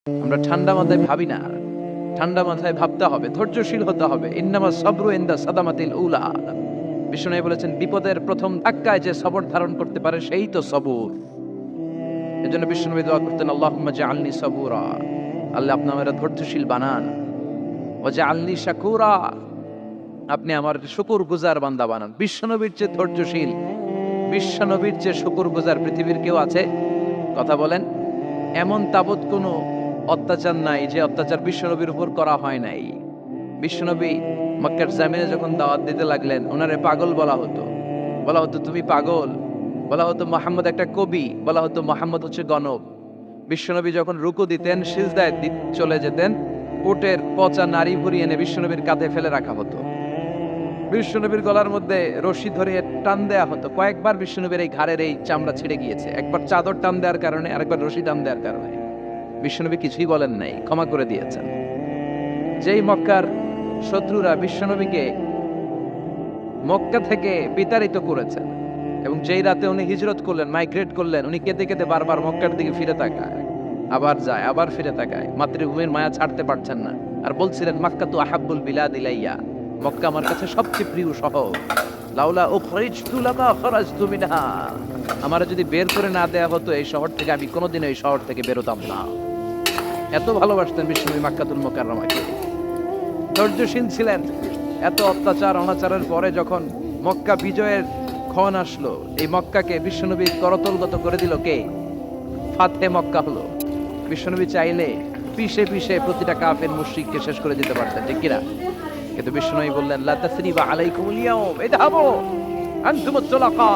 আমরা ঠান্ডা মাথায় ভাবি না, ঠান্ডা মাথায় ভাবতে হবে, ধৈর্যশীল হতে হবে। ইন্নামা সাবরু ইনদা সাদামাতিল উলা। বিষ্ণু বলেছেন, বিপদের প্রথম ধাক্কায় যে সবর ধারণ করতে পারে সেই তো সবুর। এজন্য বিষ্ণু দোয়া করতেন, আল্লাহুম্মা জাআলনি সাবুরা, আল্লাহ আপনি আমাকে ধৈর্যশীল বানান। ওয়া জাআলনি শাকুরা, আপনি আমার শুকরগুজার বান্দা বানান। বিশ্বনবীর চেয়ে ধৈর্যশীল, বিশ্বনবীর চেয়ে শুকরগুজার পৃথিবীর কেউ আছে? কথা বলেন। এমন তাবৎ কোনো অত্যাচার নাই যে অত্যাচার বিশ্বনবীর উপর করা হয় নাই। বিশ্বনবী মক্কার জামিনে যখন দাওয়াত দিতে লাগলেন, ওনারে পাগল বলা হতো, বলা হতো তুমি পাগল, বলা হতো মোহাম্মদ একটা কবি, বলা হতো মোহাম্মদ হচ্ছে গণক। বিশ্বনবী যখন রুকু দিতেন, সিজদায় চলে যেতেন, উটের পচা নারী ভুরি এনে বিশ্বনবীর কাঁধে ফেলে রাখা হতো। বিশ্বনবীর গলার মধ্যে রশি ধরে টান দেয়া হতো। কয়েকবার বিশ্বনবীর এই ঘাড়ের এই চামড়া ছিঁড়ে গিয়েছে, একবার চাদর টান দেওয়ার কারণে, আরেকবার রশি টান দেওয়ার কারণে। বিশ্বনবী কিছুই বলেন নাই, ক্ষমা করে দিয়েছেন। যেই মক্কার শত্রুরা বিশ্বনবীকে মক্কা থেকে বিতাড়িত করেছেন, এবং যেই রাতে উনি হিজরত করলেন, মাইগ্রেট করলেন, উনি কেঁদে কেঁদে বারবার মক্কার দিকে ফিরে তাকায়, আবার যায়, আবার ফিরে তাকায়, মাতৃভূমির মায়া ছাড়তে পারছেন না। আর বলছিলেন, মাক্কা তু আহাব্বুল বিলাদ ইলাইয়া, মক্কা আমার কাছে সবচেয়ে প্রিয় শহর। লাউলা উখরিজতু লামা খরাজতু মিনহা, আমারে যদি বের করে না দেয়া হতো এই শহর থেকে, আমি কোনোদিন এই শহর থেকে বেরোতাম না। এত ভালোবাসতেন বিশ্বনবী মক্কাতুল মুকাররমাকে। ধৈর্যশীল ছিলেন। এত অত্যাচার অনাচারের পরে যখন মক্কা বিজয়ের ক্ষণ আসলো, এই মক্কাকে বিশ্বনবী করতলগত করে দিল কে? ফাতহে মক্কা হলো। বিশ্বনবী চাইলে পিষে পিষে প্রতিটা কাফের মুশরিককে শেষ করে দিতে পারতেন, ঠিক কিনা? কিন্তু বিশ্বনবী বললেন, লা তাসরিবা আলাইকুমুল ইয়াউম, ইযহাবু আনতুমুত তুলাকা।